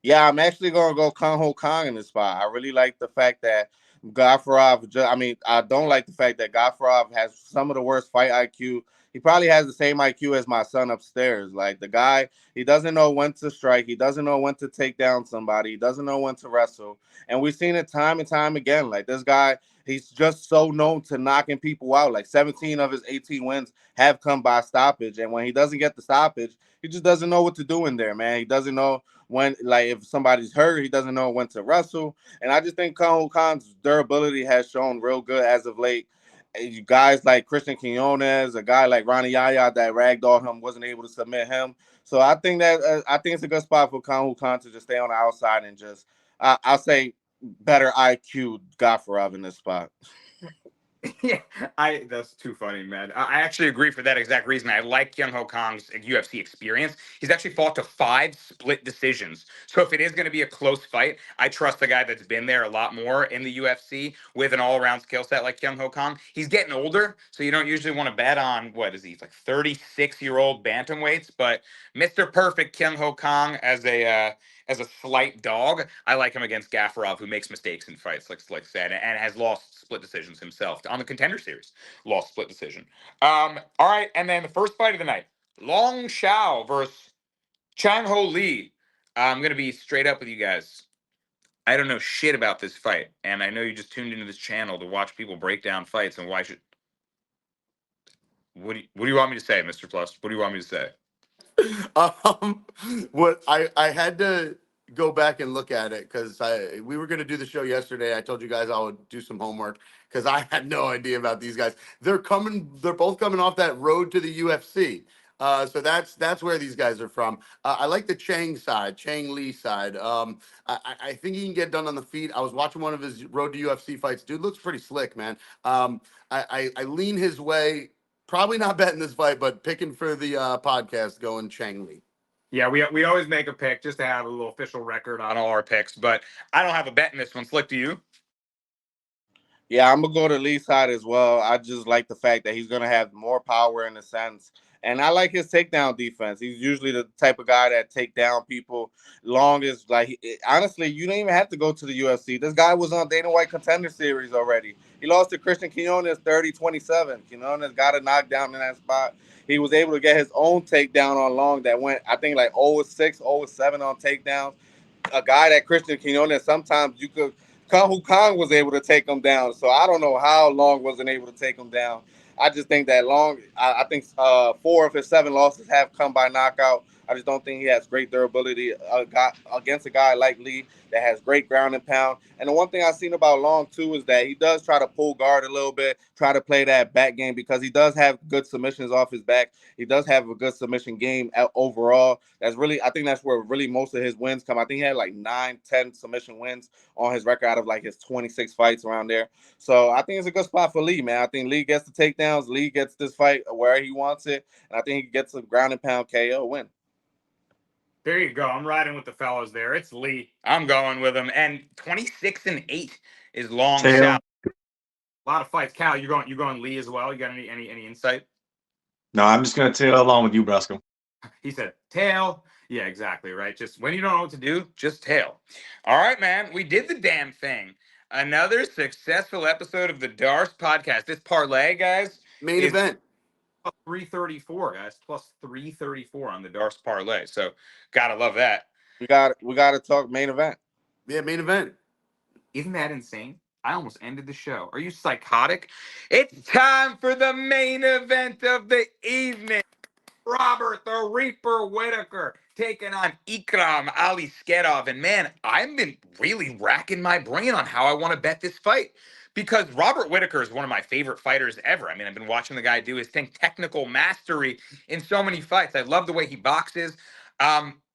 Yeah, I'm actually going to go Kyung Ho Kong in this spot. I really like the fact that I don't like the fact that Gaffarov has some of the worst fight IQ. He probably has the same IQ as my son upstairs. Like the guy, he doesn't know when to strike. He doesn't know when to take down somebody. He doesn't know when to wrestle. And we've seen it time and time again. Like this guy, he's just so known to knocking people out. Like 17 of his 18 wins have come by stoppage. And when he doesn't get the stoppage, he just doesn't know what to do in there, man. He doesn't know when, like, if somebody's hurt, he doesn't know when to wrestle. And I just think Kyung Ho Kong's durability has shown real good as of late. You guys like Christian Quinones, a guy like Ronnie Yaya that ragdolled him, wasn't able to submit him. So I think it's a good spot for Kyung Ho Kong to just stay on the outside and just I'll say better IQ Gaffarov in this spot. Yeah, that's too funny, man. I actually agree for that exact reason. I like Kyung Ho Kong's UFC experience. He's actually fought to 5 split decisions. So if it is going to be a close fight, I trust the guy that's been there a lot more in the UFC with an all-around skill set like Kyung Ho Kong. He's getting older, so you don't usually want to bet on, what is he? He's like 36-year-old bantamweights, but Mr. Perfect Kyung Ho Kong as a slight dog. I like him against Gaffarov, who makes mistakes in fights, like Slick said, and has lost split decisions himself on the Contender Series. Lost split decision. All right, and then the first fight of the night, Long Shao versus Chang Ho Lee. I'm gonna be straight up with you guys. I don't know shit about this fight, and I know you just tuned into this channel to watch people break down fights. And why should? What do you want me to say, Mr. Plus? What do you want me to say? What I had to go back and look at it because we were going to do the show yesterday. I told you guys I would do some homework because I had no idea about these guys. They're both coming off that road to the UFC. So that's where these guys are from. I like the Chang Lee side. I think he can get done on the feet. I was watching one of his road to UFC fights. Dude looks pretty slick, man. I lean his way. Probably not betting this fight, but picking for the podcast, going Chang Lee. Yeah, we always make a pick just to have a little official record on all our picks, but I don't have a bet in this one. Slick, to you? Yeah, I'm gonna go to Lee's side as well. I just like the fact that he's gonna have more power in a sense, and I like his takedown defense. He's usually the type of guy that take down people. Long as honestly, you don't even have to go to the UFC. This guy was on Dana White Contender Series already. He lost to Christian Quinones 30-27. Quinones got a knockdown in that spot. He was able to get his own takedown on Long that went, I think, like 0-6, 0-7 on takedowns. A guy that Christian Quinones, sometimes you could Kang was able to take him down. So I don't know how Long wasn't able to take him down. I just think that Long, I think 4 of his 7 losses have come by knockout. I just don't think he has great durability against a guy like Lee that has great ground and pound. And the one thing I've seen about Long too is that he does try to pull guard a little bit, try to play that back game because he does have good submissions off his back. He does have a good submission game overall. That's really, I think that's where really most of his wins come. I think he had like 9-10 submission wins on his record out of like his 26 fights around there. So I think it's a good spot for Lee, man. I think Lee gets the takedowns. Lee gets this fight where he wants it. And I think he gets a ground and pound KO win. There you go. I'm riding with the fellows there. It's Lee. I'm going with him. And 26-8 is Long shot. A lot of fights. Cal, you going Lee as well? You got any insight? No, I'm just gonna tail along with you, Brasco. He said tail. Yeah, exactly, right? Just when you don't know what to do, just tail. All right, man. We did the damn thing. Another successful episode of the Darce podcast. This parlay, guys, Main event. 334, guys. Plus 334 on the Darce parlay. So gotta love that. We got to talk main event. Yeah, main event. Isn't that insane? I almost ended the show. Are you psychotic? It's time for the main event of the evening. Robert the Reaper Whittaker taking on Ikram Aliskerov. And man, I've been really racking my brain on how I want to bet this fight because Robert Whittaker is one of my favorite fighters ever. I mean, I've been watching the guy do his thing, technical mastery in so many fights. I love the way he boxes.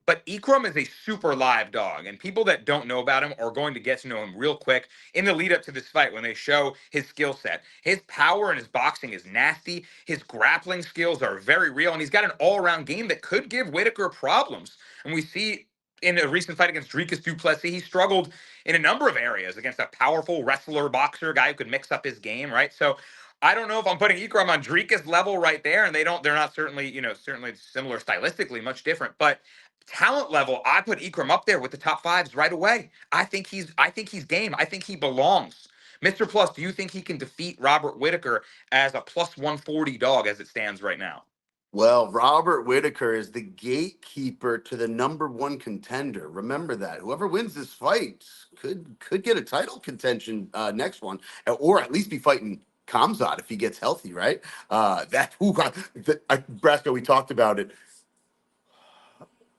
But Ikram is a super live dog, and people that don't know about him are going to get to know him real quick in the lead up to this fight when they show his skill set. His power and his boxing is nasty. His grappling skills are very real, and he's got an all-around game that could give Whittaker problems. And we see in a recent fight against Dricus du Plessis, he struggled in a number of areas against a powerful wrestler, boxer, guy who could mix up his game, right? So I don't know if I'm putting Ikram on Dricus level right there, and they're not certainly similar stylistically, much different, but talent level, I put Ikram up there with the top 5s right away. I think he's game. I think he belongs. Mr. Plus, do you think he can defeat Robert Whittaker as a plus 140 dog as it stands right now? Well, Robert Whittaker is the gatekeeper to the #1 contender. Remember that. Whoever wins this fight could get a title contention next one, or at least be fighting Khamzat if he gets healthy, right? Brasco, we talked about it.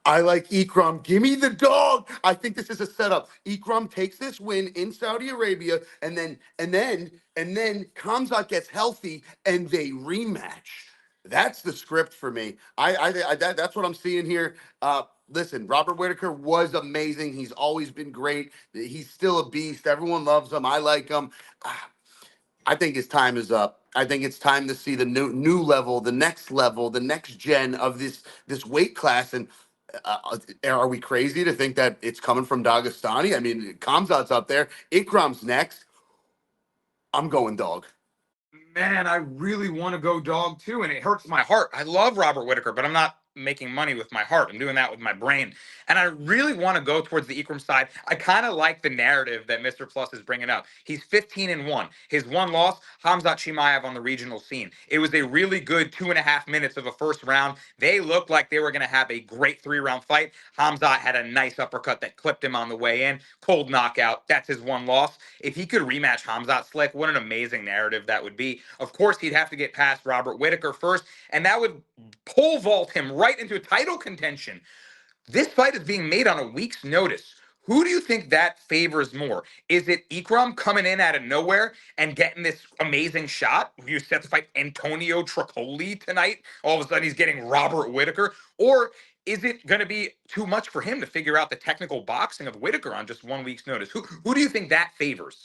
I like Ikram. Give me the dog. I think this is a setup. Ikram takes this win in Saudi Arabia, and then Khamzat gets healthy, and they rematch. That's the script for me. That's what I'm seeing here. Listen, Robert Whittaker was amazing. He's always been great. He's still a beast. Everyone loves him. I like him. I think his time is up. I think it's time to see the new level, the next gen of this weight class. And are we crazy to think that it's coming from Dagestani? I mean, Khamzat's up there. Ikram's next. I'm going dog. Man, I really want to go dog too, and it hurts my heart. I love Robert Whittaker, but I'm not making money with my heart. I'm doing that with my brain. And I really want to go towards the Ikram side. I kind of like the narrative that Mr. Plus is bringing up. He's 15-1. His one loss, Khamzat Chimaev on the regional scene. It was a really good 2.5 minutes of a first round. They looked like they were going to have a great 3-round fight. Khamzat had a nice uppercut that clipped him on the way in. Cold knockout. That's his one loss. If he could rematch Khamzat, Slick, what an amazing narrative that would be. Of course, he'd have to get past Robert Whittaker first, and that would pole vault him right into title contention. This fight is being made on a week's notice. Who do you think that favors more? Is it Ikram coming in out of nowhere and getting this amazing shot? You set to fight Antonio Tricoli tonight. All of a sudden, he's getting Robert Whittaker. Or is it going to be too much for him to figure out the technical boxing of Whittaker on just 1 week's notice? Who do you think that favors?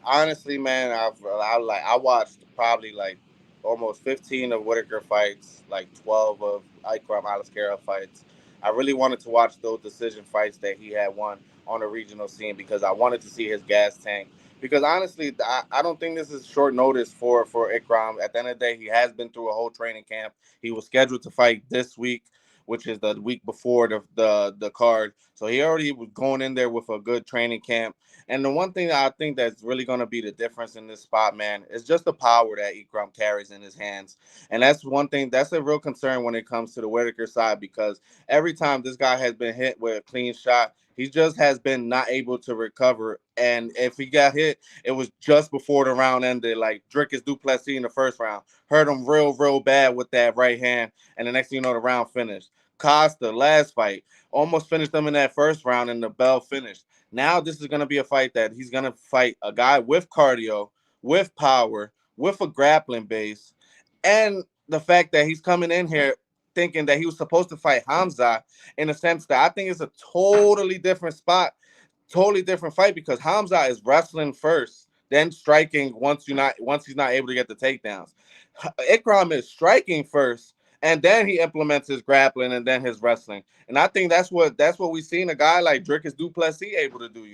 Honestly, man, I watched probably like almost 15 of Whittaker fights, like 12 of Ikram Aliskerov fights. I really wanted to watch those decision fights that he had won on the regional scene because I wanted to see his gas tank. Because honestly, I don't think this is short notice for Ikram. At the end of the day, he has been through a whole training camp. He was scheduled to fight this week, which is the week before the card. So he already was going in there with a good training camp. And the one thing that I think that's really going to be the difference in this spot, man, is just the power that Ikram carries in his hands. And that's one thing that's a real concern when it comes to the Whittaker side because every time this guy has been hit with a clean shot, he just has been not able to recover. And if he got hit, it was just before the round ended. Like Dricus du Plessis in the first round hurt him real bad with that right hand. And the next thing you know, the round finished. Costa, last fight, almost finished him in that first round and the bell finished. Now this is going to be a fight that he's going to fight a guy with cardio, with power, with a grappling base, and the fact that he's coming in here thinking that he was supposed to fight Hamza in a sense that I think it's a totally different spot, totally different fight because Hamza is wrestling first, then striking once he's not able to get the takedowns. Ikram is striking first, and then he implements his grappling and then his wrestling. And I think that's what we've seen a guy like Dricus du Plessis able to do,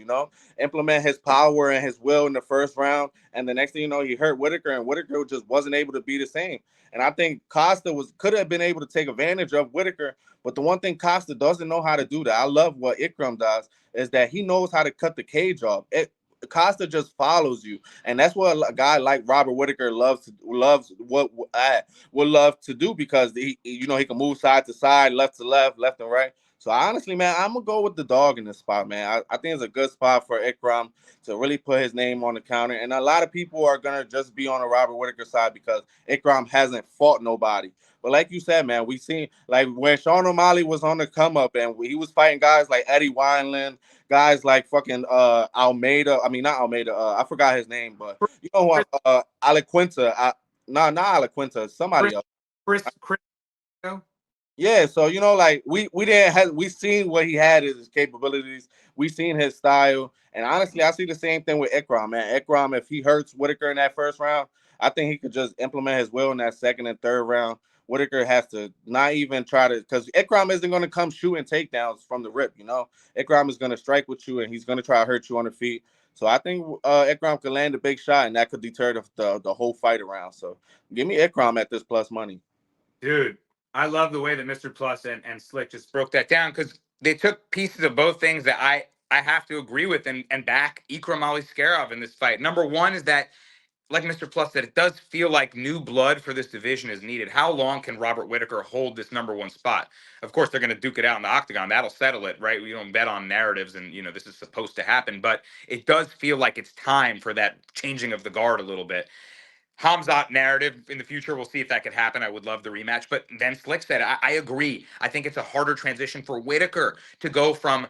implement his power and his will in the first round. And the next thing you know, he hurt Whittaker, and Whittaker just wasn't able to be the same. And I think Costa could have been able to take advantage of Whittaker, but the one thing Costa doesn't know how to do that I love what Ikram does is that he knows how to cut the cage off. Costa just follows you, and that's what a guy like Robert Whittaker would love to do because he can move side to side, left to left, left and right. So honestly, man, I'm gonna go with the dog in this spot, man. I think it's a good spot for Ikram to really put his name on the counter, and a lot of people are gonna just be on the Robert Whittaker side because Ikram hasn't fought nobody. But like you said, man, we seen like when Sean O'Malley was on the come up and he was fighting guys like Eddie Wineland, guys like fucking Almeida. I mean, not Almeida. I forgot his name, but you know what? Aliquinta. Not Aliquinta. Somebody else. Chris. Yeah, so like we didn't have we seen what he had his capabilities. We seen his style, and honestly, I see the same thing with Ikram, man. Ikram, if he hurts Whittaker in that first round, I think he could just implement his will in that second and third round. Whittaker has to not even try to, because Ikram isn't going to come shooting takedowns from the rip. Ikram is going to strike with you, and he's going to try to hurt you on the feet. So I think Ikram could land a big shot, and that could deter the whole fight around. So give me Ikram at this plus money. Dude, I love the way that Mr. Plus and Slick just broke that down because they took pieces of both things that I have to agree with and back Ikram Aliskerov in this fight. Number one is that, like Mr. Plus said, it does feel like new blood for this division is needed. How long can Robert Whittaker hold this number one spot? Of course, they're going to duke it out in the octagon. That'll settle it, right? We don't bet on narratives, and this is supposed to happen. But it does feel like it's time for that changing of the guard a little bit. Hamzat narrative in the future. We'll see if that could happen. I would love the rematch. But then Slick said, I agree. I think it's a harder transition for Whittaker to go from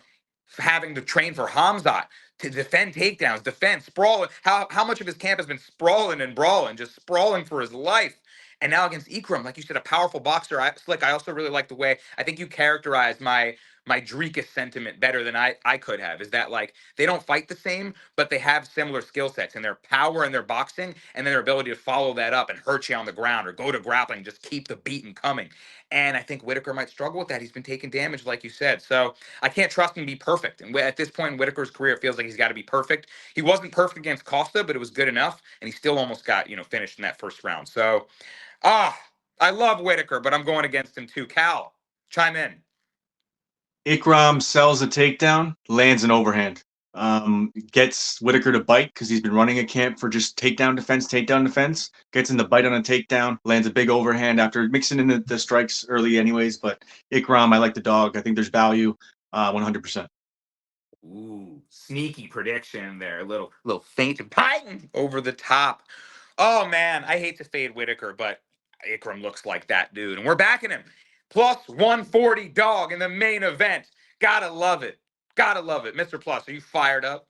having to train for Hamzat to defend takedowns, defend, sprawl. How much of his camp has been sprawling and brawling, just sprawling for his life. And now against Ikram, like you said, a powerful boxer. Slick, I also really like the way I think you characterized my Dricus sentiment better than I could have. Is that like they don't fight the same, but they have similar skill sets and their power and their boxing and then their ability to follow that up and hurt you on the ground or go to grappling, just keep the beating coming. And I think Whittaker might struggle with that. He's been taking damage, like you said. So I can't trust him to be perfect. And at this point in Whittaker's career, it feels like he's got to be perfect. He wasn't perfect against Costa, but it was good enough. And he still almost got, finished in that first round. So, I love Whittaker, but I'm going against him too. Cal, chime in. Ikram sells a takedown, lands an overhand. Gets Whittaker to bite because he's been running a camp for just takedown defense. Gets in the bite on a takedown, lands a big overhand after mixing in the strikes early anyways. But Ikram, I like the dog. I think there's value 100%. Ooh, sneaky prediction there. A little faint and biting over the top. Oh, man, I hate to fade Whittaker, but Ikram looks like that dude. And we're backing him. Plus 140 dog in the main event. Gotta love it. Gotta love it. Mr. Plus, are you fired up?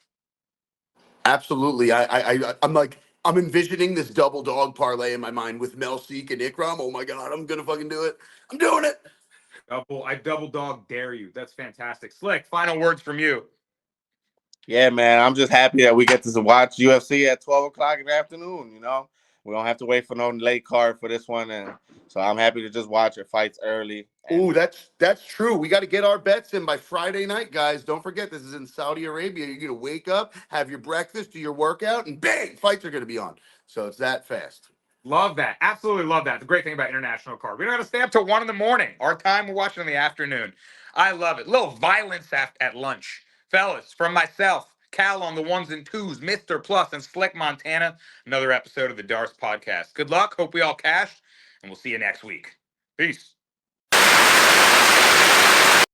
Absolutely. I'm envisioning this double dog parlay in my mind with Melseek and Ikram. Oh my God, I'm gonna fucking do it. I'm doing it. I double dog dare you. That's fantastic. Slick, final words from you. Yeah, man, I'm just happy that we get to watch UFC at 12 o'clock in the afternoon, We don't have to wait for no late card for this one, and so I'm happy to just watch your fights early. Ooh, that's true. We got to get our bets in by Friday night, guys. Don't forget, this is in Saudi Arabia. You're gonna wake up, have your breakfast, do your workout, and bang, fights are gonna be on. So it's that fast. Love that. Absolutely love that. The great thing about international card. We don't have to stay up till 1 in the morning. Our time, we're watching in the afternoon. I love it. Little violence at lunch. Fellas, from myself, Cal on the ones and twos, Mr. Plus, and Slick Montana, another episode of the Darce Podcast. Good luck. Hope we all cash, and we'll see you next week. Peace.